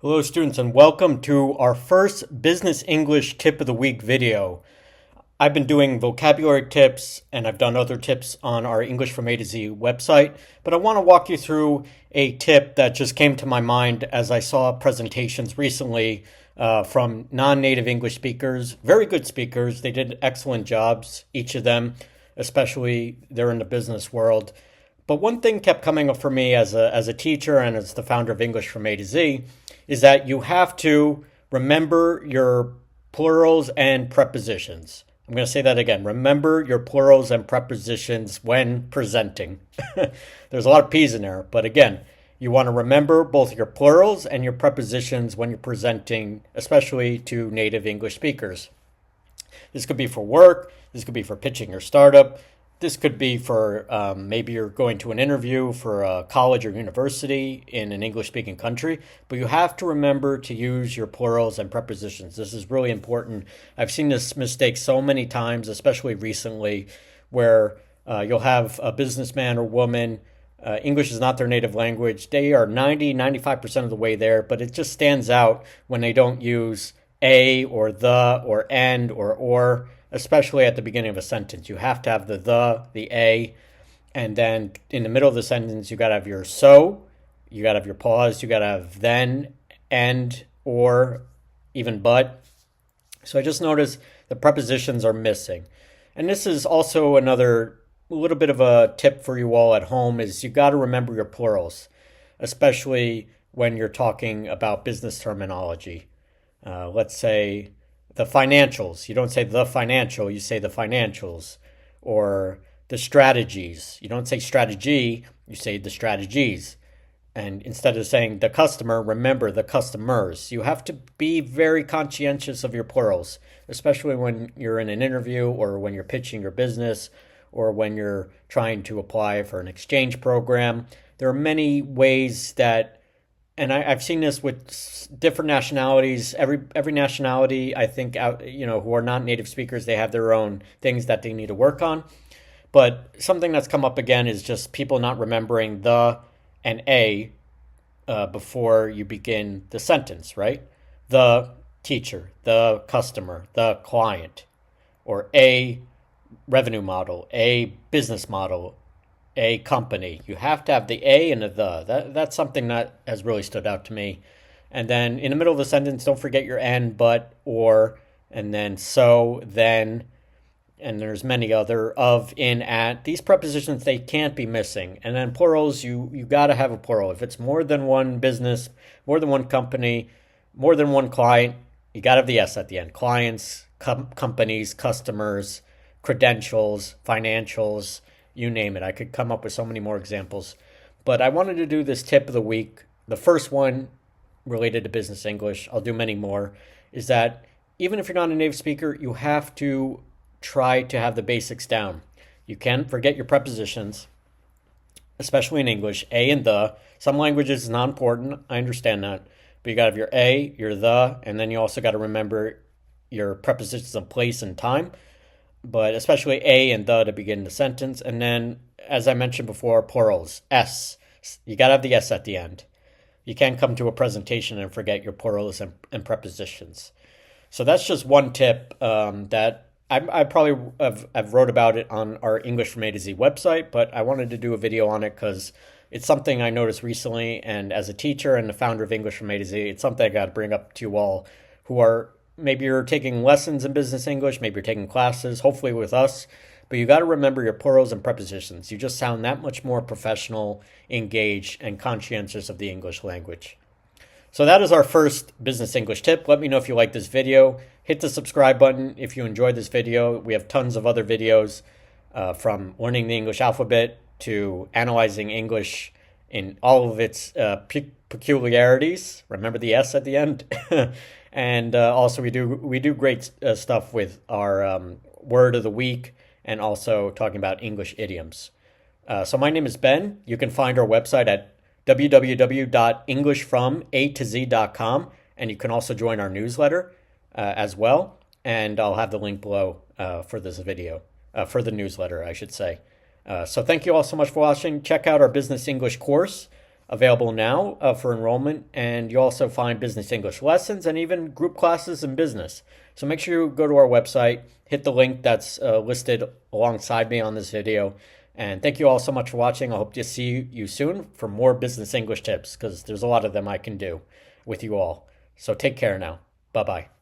Hello students and welcome to our first Business English Tip of the Week video. I've been doing vocabulary tips and I've done other tips on our English from A to Z website, but I want to walk you through a tip that just came to my mind as I saw presentations recently from non-native English speakers, very good speakers. They did excellent jobs, each of them, especially they're in the business world. But one thing kept coming up for me as a teacher and as the founder of English from A to Z is that you have to remember your plurals and prepositions. I'm going to say that again. Remember your plurals and prepositions when presenting. There's a lot of P's in there, but again, you want to remember both your plurals and your prepositions when you're presenting, especially to native English speakers. This could be for work. This could be for pitching your startup. This could be for maybe you're going to an interview for a college or university in an English-speaking country, but you have to remember to use your plurals and prepositions. This is really important. I've seen this mistake so many times, especially recently, where you'll have a businessman or woman. English is not their native language. They are 95% of the way there, but it just stands out when they don't use a or the or and or, especially at the beginning of a sentence. You have to have the a, and then in the middle of the sentence, you got to have your so, you got to have your pause, you got to have then, and, or, even but. So I just noticed the prepositions are missing. And this is also another little bit of a tip for you all at home is you got to remember your plurals, especially when you're talking about business terminology. Let's say the financials. You don't say the financial, you say the financials. Or the strategies. You don't say strategy, you say the strategies. And instead of saying the customer, remember the customers. You have to be very conscientious of your plurals, especially when you're in an interview or when you're pitching your business or when you're trying to apply for an exchange program. There are many ways that and I've seen this with different nationalities. Every nationality, I think, who are not native speakers, they have their own things that they need to work on. But something that's come up again is just people not remembering the and a before you begin the sentence, right? The teacher, the customer, the client, or a revenue model, a business model, a company. You have to have the a and the. That's something that has really stood out to me. And then in the middle of the sentence, don't forget your and, but, or, and then so, then, and there's many other of, in, at. These prepositions, they can't be missing. And then plurals, you got to have a plural. If it's more than one business, more than one company, more than one client, you got to have the S at the end. Clients, companies, customers, credentials, financials, you name it. I could come up with so many more examples. But I wanted to do this tip of the week. The first one related to business English, I'll do many more, is that even if you're not a native speaker, you have to try to have the basics down. You can't forget your prepositions, especially in English, a and the. Some languages is not important. I understand that. But you got to have your a, your the, and then you also got to remember your prepositions of place and time, but especially a and the to begin the sentence. And then, as I mentioned before, plurals, s. You got to have the s at the end. You can't come to a presentation and forget your plurals and prepositions. So that's just one tip that I probably have wrote about it on our English from A to Z website, but I wanted to do a video on it because it's something I noticed recently, and as a teacher and the founder of English from A to Z, it's something I got to bring up to you all who are, maybe you're taking lessons in business English, maybe you're taking classes, hopefully with us, but you got to remember your plurals and prepositions. You just sound that much more professional, engaged, and conscientious of the English language. So that is our first business English tip. Let me know if you like this video. Hit the subscribe button if you enjoyed this video. We have tons of other videos from learning the English alphabet to analyzing English in all of its peculiarities. Remember the S at the end. And also we do great stuff with our word of the week and also talking about English idioms. So my name is Ben. You can find our website at www.englishfromatozz.com, and you can also join our newsletter as well. And I'll have the link below for this video, for the newsletter, I should say. So thank you all so much for watching. Check out our Business English course. available now for enrollment, and you also find business English lessons and even group classes in business. So make sure you go to our website, hit the link that's listed alongside me on this video. And thank you all so much for watching. I hope to see you soon for more business English tips because there's a lot of them I can do with you all. So take care now. Bye-bye.